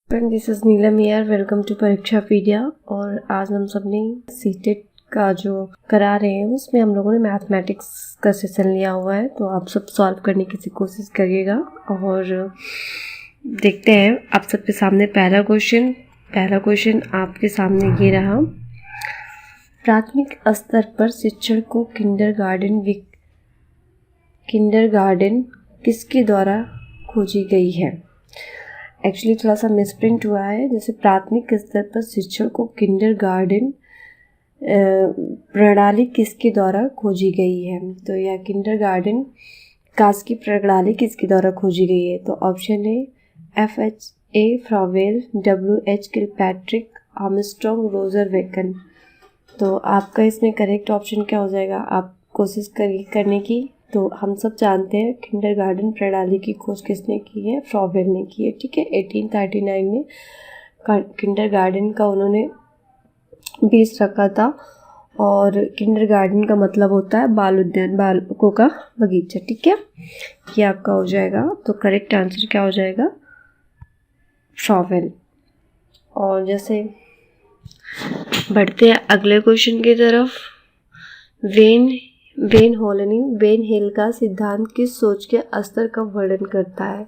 This is Neelam here, welcome to Parikshapedia. और आज हम सब ने सीटेट का जो करा रहे हैं उसमें हम लोगों ने मैथमेटिक्स का सेशन लिया हुआ है, तो आप सब सॉल्व करने की कोशिश करिएगा। और देखते हैं आप सबके सामने पहला क्वेश्चन आपके सामने ये रहा। प्राथमिक स्तर पर शिक्षण को किंडरगार्टन किसके द्वारा खोजी गई है? एक्चुअली थोड़ा सा मिसप्रिंट हुआ है, जैसे प्राथमिक स्तर पर शिक्षण को किंडरगार्टन प्रणाली किसके द्वारा खोजी गई है। तो यह किंडरगार्टन कास की प्रणाली किसके द्वारा खोजी गई है? तो ऑप्शन है FHA Froebel, WH Kilpatrick, Armstrong, Roger woken. तो आपका इसमें करेक्ट ऑप्शन क्या हो जाएगा? आप कोशिश करने की। तो हम सब जानते हैं किंडरगार्टन प्रणाली की खोज किसने की है? फ्रॉवेल ने की है। ठीक है, 1839 में किंडरगार्टन का उन्होंने बेस रखा था। और किंडरगार्टन का मतलब होता है बाल उद्यान, बालकों का बगीचा। ठीक है, ये आपका हो जाएगा। तो करेक्ट आंसर क्या हो जाएगा? फ्रॉवेल। और जैसे बढ़ते हैं अगले क्वेश्चन की तरफ। वेन हेल का सिद्धांत किस सोच के स्तर का वर्णन करता है?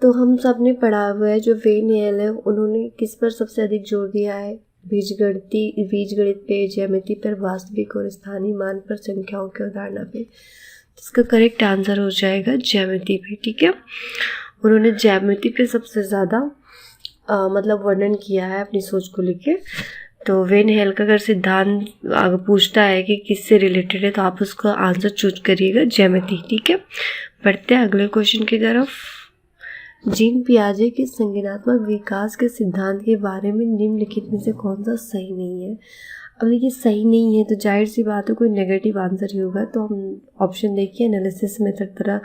तो हम सब ने पढ़ा हुआ है, जो वेन हेल है उन्होंने किस पर सबसे अधिक जोर दिया है? बीजगणित पे, ज्यामिति पर, वास्तविक और स्थानीय मान पर, संख्याओं के अवधारणा पे। इसका करेक्ट आंसर हो जाएगा ज्यामिति पे। ठीक है, उन्होंने ज्यामिति पे सबसे ज़्यादा मतलब वर्णन किया है अपनी सोच को लेके। तो वेन हेल का अगर सिद्धांत पूछता है कि किससे रिलेटेड है, तो आप उसका आंसर चूज करिएगा ज्यामिति। ठीक है, बढ़ते हैं अगले क्वेश्चन की तरफ। जीन पियाजे के संज्ञानात्मक विकास के सिद्धांत के बारे में निम्नलिखित में से कौन सा सही नहीं है? अब देखिए, सही नहीं है तो जाहिर सी बात है कोई नेगेटिव आंसर ही होगा। तो हम ऑप्शन देखिए, एनालिसिस मेथड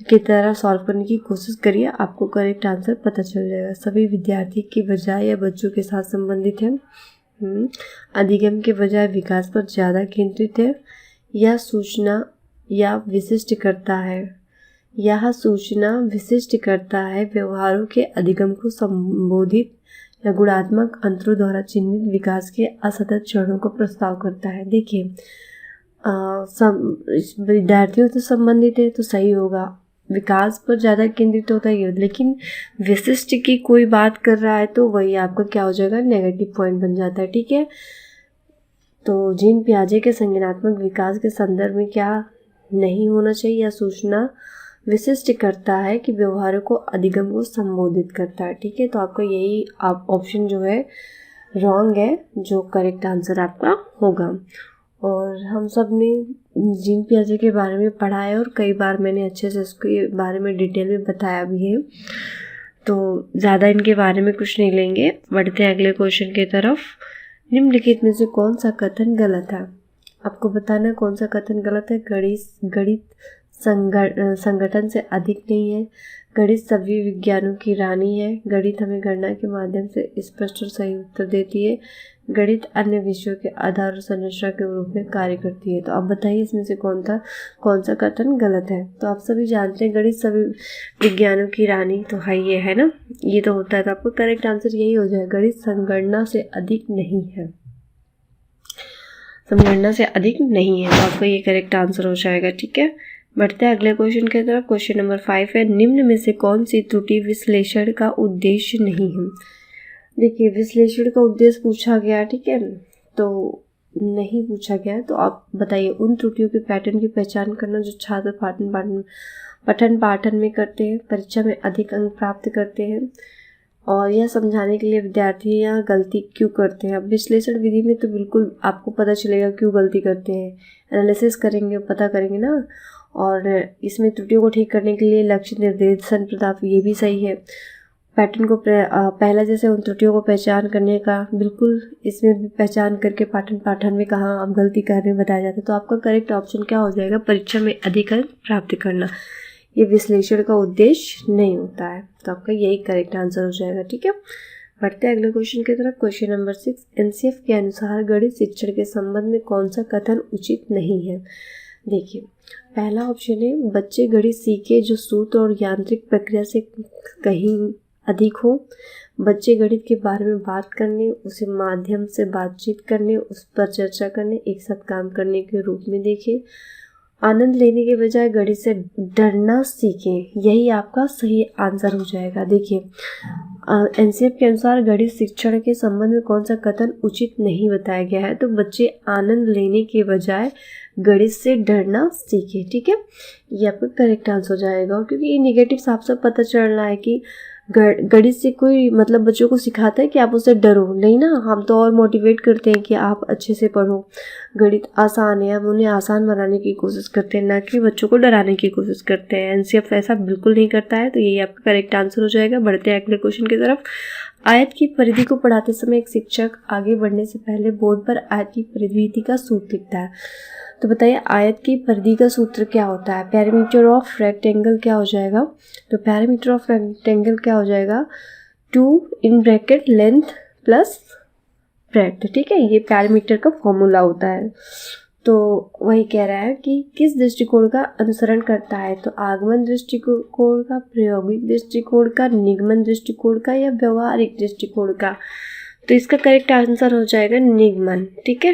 की तरह सॉल्व करने की कोशिश करिए, आपको करेक्ट आंसर पता चल जाएगा। सभी विद्यार्थी की बजाय या बच्चों के साथ संबंधित है, अधिगम के बजाय विकास पर ज़्यादा केंद्रित है, यह सूचना विशिष्ट करता है, व्यवहारों के अधिगम को संबोधित या गुणात्मक अंतरों द्वारा चिन्हित विकास के असतत चरणों को प्रस्ताव करता है। देखिए, विद्यार्थियों से संबंधित है तो सही होगा, विकास पर ज़्यादा केंद्रित होता है, लेकिन विशिष्ट की कोई बात कर रहा है तो वही आपका क्या हो जाएगा? नेगेटिव पॉइंट बन जाता है। ठीक है, तो जीन पियाजे के संज्ञानात्मक विकास के संदर्भ में क्या नहीं होना चाहिए? या सूचना विशिष्ट करता है कि व्यवहारों को अधिगम को संबोधित करता है। ठीक है, तो आपका यही ऑप्शन जो है रॉन्ग है, जो करेक्ट आंसर आपका होगा। और हम सब ने जीन पियाजे के बारे में पढ़ा है और कई बार मैंने अच्छे से इसके बारे में डिटेल में बताया भी है, तो ज़्यादा इनके बारे में कुछ नहीं लेंगे। बढ़ते हैं अगले क्वेश्चन की तरफ। निम्नलिखित में से कौन सा कथन गलत है? आपको बताना कौन सा कथन गलत है। गणित संगठन से अधिक नहीं है, गणित सभी विज्ञानों की रानी है, गणित हमें गणना के माध्यम से स्पष्ट और सही उत्तर देती है, गणित अन्य विषयों के आधार और संरचना के रूप में कार्य करती है। तो आप बताइए इसमें से कौन सा कथन गलत है? तो आप सभी जानते हैं गणित सभी विज्ञानों की रानी तो है, ये है ना, ये तो होता है। तो आपको करेक्ट आंसर यही हो जाएगा, गणित संगणना से अधिक नहीं है, संगणना से अधिक नहीं है। तो आपका ये करेक्ट आंसर हो जाएगा। ठीक है, बढ़ते हैं अगले क्वेश्चन की तरफ। क्वेश्चन नंबर 5 है, निम्न में से कौन सी त्रुटि विश्लेषण का उद्देश्य नहीं है? देखिए, विश्लेषण का उद्देश्य पूछा गया, ठीक है, तो नहीं पूछा गया। तो आप बताइए, उन त्रुटियों के पैटर्न की पहचान करना जो छात्र पठन पाठन में करते हैं, परीक्षा में अधिक अंक प्राप्त करते हैं, और यह समझाने के लिए विद्यार्थी यहाँ गलती क्यों करते हैं। अब विश्लेषण विधि में तो बिल्कुल आपको पता चलेगा क्यों गलती करते हैं, एनालिसिस करेंगे, पता करेंगे ना। और इसमें त्रुटियों को ठीक करने के लिए लक्ष्य निर्देशन प्रदान, ये भी सही है। पैटर्न को पहला जैसे उन त्रुटियों को पहचान करने का, बिल्कुल इसमें भी पहचान करके पाठन में कहाँ आप गलती कर रहे हैं बताया जाता है। तो आपका करेक्ट ऑप्शन क्या हो जाएगा? परीक्षा में अधिक अंक प्राप्त करना, ये विश्लेषण का उद्देश्य नहीं होता है। तो आपका यही करेक्ट आंसर हो जाएगा। ठीक है, बढ़ते हैं अगले क्वेश्चन की तरफ। क्वेश्चन नंबर 6, NCF के अनुसार गणित शिक्षण के संबंध में कौन सा कथन उचित नहीं है? देखिए, पहला ऑप्शन है, बच्चे गणित सीखे जो सूत्र और यांत्रिक प्रक्रिया से कहीं अधिक हो। बच्चे गणित के बारे में बात करने, उसे माध्यम से बातचीत करने, उस पर चर्चा करने, एक साथ काम करने के रूप में देखें। आनंद लेने के बजाय गणित से डरना सीखें, यही आपका सही आंसर हो जाएगा। देखिए एनसीएफ के अनुसार गणित शिक्षण के संबंध में कौन सा कथन उचित नहीं बताया गया है, तो बच्चे आनंद लेने के बजाय गणित से डरना सीखे। ठीक है, ये आपका करेक्ट आंसर हो जाएगा। क्योंकि ये निगेटिव साफ साफ पता चल रहा है कि गणित से कोई मतलब बच्चों को सिखाता है कि आप उससे डरो नहीं ना, हम तो और मोटिवेट करते हैं कि आप अच्छे से पढ़ो, गणित आसान है, हम उन्हें आसान बनाने की कोशिश करते हैं, ना कि बच्चों को डराने की कोशिश करते हैं। एनसीएफ ऐसा बिल्कुल नहीं करता है, तो यही आपका करेक्ट आंसर हो जाएगा। बढ़ते हैं अगले क्वेश्चन की तरफ। आयत की परिधि को पढ़ाते समय एक शिक्षक आगे बढ़ने से पहले बोर्ड पर आयत की परिधि का सूत्र लिखता है। तो बताइए आयत की परिधि का सूत्र क्या होता है? पैरामीटर ऑफ रेक्टेंगल क्या हो जाएगा? तो पैरामीटर ऑफ रेक्टेंगल क्या हो जाएगा? 2 लेंथ प्लस ब्रेड्थ। ठीक है, ये पैरामीटर का फॉर्मूला होता है। तो वही कह रहा है कि किस दृष्टिकोण का अनुसरण करता है, तो आगमन दृष्टिकोण का, प्रायोगिक दृष्टिकोण का, निगमन दृष्टिकोण का या व्यवहारिक दृष्टिकोण का। तो इसका करेक्ट आंसर हो जाएगा निगमन। ठीक है,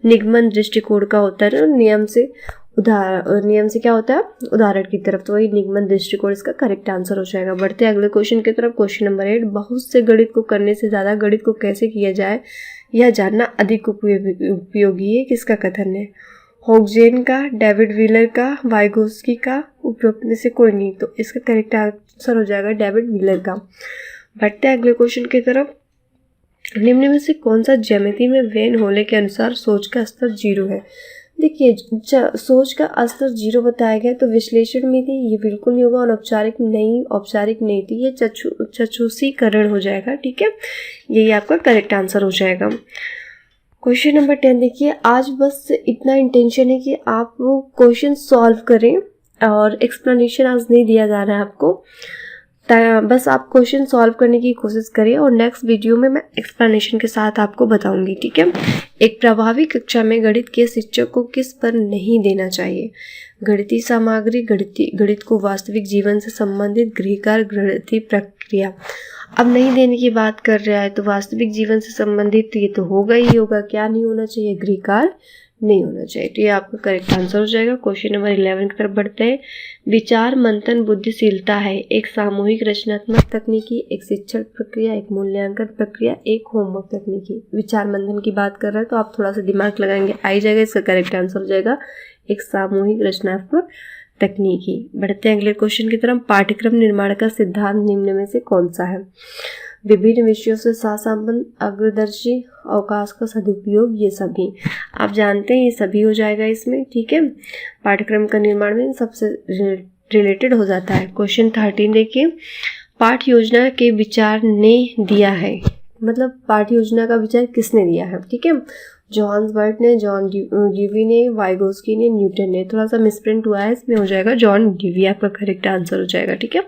निगमन दृष्टिकोण का होता है नियम से क्या होता है? उदाहरण की तरफ, तो वही निगमन दृष्टिकोण इसका करेक्ट आंसर हो जाएगा। बढ़ते हैं अगले क्वेश्चन की तरफ। क्वेश्चन नंबर 8, बहुत से गणित को करने से ज़्यादा गणित को कैसे किया जाए यह जानना अधिक उपयोगी है, किसका कथन है? होगजेन का, डेविड व्हीलर का, वाइगोस्की का, उपरोक्त में से कोई नहीं। तो इसका करेक्ट आंसर हो जाएगा डेविड व्हीलर का। बढ़ते हैं अगले क्वेश्चन की तरफ। निम्न में से कौन सा ज्यामिति में वेन होले के अनुसार सोच का स्तर 0 है? देखिए सोच का स्तर 0 बताया गया, तो विश्लेषण में थी ये बिल्कुल नहीं होगा, और औपचारिक नहीं थी, ये चक्षुषीकरण हो जाएगा। ठीक है, यही आपका करेक्ट आंसर हो जाएगा। क्वेश्चन नंबर 10 देखिए, आज बस इतना इंटेंशन है कि आप वो क्वेश्चन सॉल्व करें, और एक्सप्लेनेशन आज नहीं दिया जा रहा है आपको, बस आप क्वेश्चन सॉल्व करने की कोशिश करें, और नेक्स्ट वीडियो में मैं एक्सप्लेनेशन के साथ आपको बताऊंगी। ठीक है, एक प्रभावी कक्षा में गणित के शिक्षक को किस पर नहीं देना चाहिए? गणितीय सामग्री, गणित को वास्तविक जीवन से संबंधित गृहकार्य, गणितीय प्रक्रिया। अब नहीं देने की बात कर रहा है, तो वास्तविक जीवन से संबंधित ये तो होगा ही होगा, क्या नहीं होना चाहिए? गृहकार्य नहीं होना चाहिए। तो ये आपका करेक्ट आंसर हो जाएगा। क्वेश्चन नंबर 11 की तरफ बढ़ते हैं। विचार मंथन बुद्धिशीलता है एक सामूहिक रचनात्मक तकनीकी, एक शिक्षण प्रक्रिया, एक मूल्यांकन प्रक्रिया, एक होमवर्क तकनीकी। विचार मंथन की बात कर रहे हैं तो आप थोड़ा सा दिमाग लगाएंगे, आ ही जाएगा। इसका करेक्ट आंसर हो जाएगा एक सामूहिक रचनात्मक तकनीकी। बढ़ते हैं अगले क्वेश्चन की तरफ। पाठ्यक्रम निर्माण का सिद्धांत निम्न में से कौन सा है? विभिन्न विषयों से सहसंबंध, अग्रदर्शी, अवकाश का सदुपयोग, ये सभी आप जानते हैं, ये सभी हो जाएगा इसमें। ठीक है, पाठ्यक्रम का निर्माण में सबसे रिलेटेड हो जाता है। क्वेश्चन 13 देखिए, पाठ योजना के विचार ने दिया है, मतलब पाठ योजना का विचार किसने दिया है? ठीक है, जॉन बर्ट ने, जॉन ड्यूवी ने, वाइगोस्की ने, न्यूटन ने। थोड़ा सा मिसप्रिंट हुआ है, इसमें हो जाएगा जॉन ड्यूवी, आपका करेक्ट आंसर हो जाएगा। ठीक है,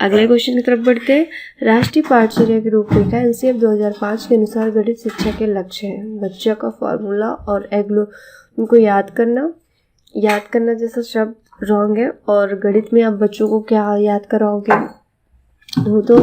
अगले क्वेश्चन की तरफ बढ़ते हैं। राष्ट्रीय पाठ्यचर्या के रूपरेखा एनसीएफ 2005 के अनुसार गणित शिक्षा के लक्ष्य हैं बच्चों का फॉर्मूला और एग्लो उनको याद करना जैसा शब्द रॉन्ग है, और गणित में आप बच्चों को क्या याद कराओगे? तो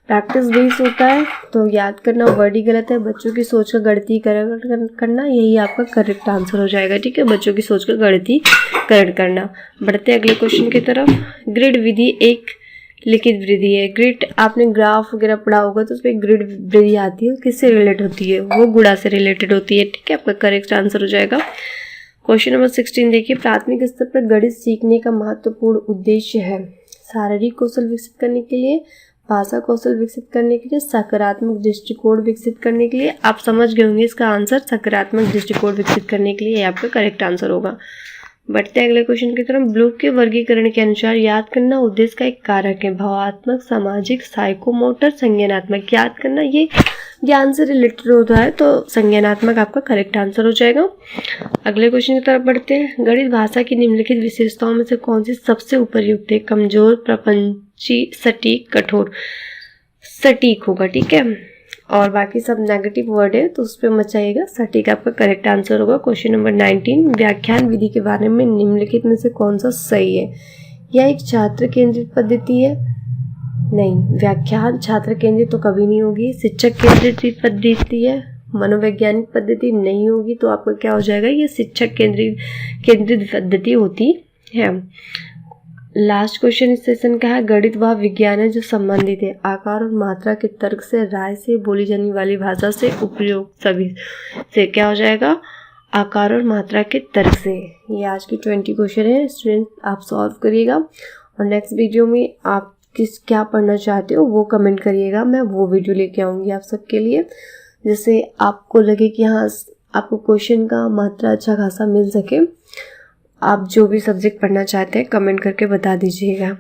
प्रैक्टिस बेस होता है, तो याद करना वर्ड ही गलत है। बच्चों की सोच का गणितीकरण करना, यही आपका करेक्ट आंसर हो जाएगा। ठीक है, बच्चों की सोच का गणितीकरण करना। बढ़ते हैं अगले क्वेश्चन की तरफ। ग्रिड विधि एक लिखित विधि है। ग्रिड आपने ग्राफ वगैरह पढ़ा होगा, तो उसमें ग्रिड विधि आती है, किससे रिलेट होती है? वो गुणा से रिलेटेड होती है। ठीक है, आपका करेक्ट आंसर हो जाएगा। क्वेश्चन नंबर 16 देखिए, प्राथमिक स्तर पर गणित सीखने का महत्वपूर्ण उद्देश्य है शारीरिक कौशल विकसित करने के लिए, भाषा कौशल विकसित करने के लिए, सकारात्मक दृष्टिकोण विकसित करने के लिए। आप समझ गए होंगे इसका आंसर, सकारात्मक दृष्टिकोण विकसित करने के लिए आपका करेक्ट आंसर होगा। बढ़ते हैं अगले क्वेश्चन की तरफ। ब्लूम के वर्गीकरण के अनुसार याद करना उद्देश्य का एक कारक है। भावात्मक, सामाजिक, साइकोमोटर, संज्ञानात्मक। याद करना ये ज्ञान से रिलेटेड होता है, तो संज्ञानात्मक आपका करेक्ट आंसर हो जाएगा। अगले क्वेश्चन की तरफ बढ़ते हैं। गणित भाषा की निम्नलिखित विशेषताओं में से कौन सी सबसे उपयुक्त है? कमजोर, प्रपंची, सटीक, कठोर। सटीक होगा। ठीक है, और बाकी सब नेगेटिव वर्ड है, तो उस पर मत जाइएगा, सटीक आपका करेक्ट आंसर होगा। क्वेश्चन नंबर 19, व्याख्यान विधि के बारे में निम्नलिखित में से कौन सा सही है? यह एक छात्र केंद्रित पद्धति है, नहीं, व्याख्यान छात्र केंद्रित तो कभी नहीं होगी। शिक्षक केंद्रित पद्धति है, मनोवैज्ञानिक पद्धति नहीं होगी, तो आपका क्या हो जाएगा, ये शिक्षक केंद्रित पद्धति होती है। लास्ट क्वेश्चन इस सेशन का है, गणित वह विज्ञान है जो संबंधित है आकार और मात्रा के तर्क से, राय से, बोली जाने वाली भाषा से, उपयोग सभी से। क्या हो जाएगा, आकार और मात्रा के तर्क से। ये आज की 20 क्वेश्चन है स्टूडेंट, आप सॉल्व करिएगा और नेक्स्ट वीडियो में आप क्या पढ़ना चाहते हो वो कमेंट करिएगा, मैं वो वीडियो लेके आऊँगी आप सबके लिए, जिससे आपको लगे कि हाँ आपको क्वेश्चन का मात्रा अच्छा खासा मिल सके। आप जो भी सब्जेक्ट पढ़ना चाहते हैं कमेंट करके बता दीजिएगा।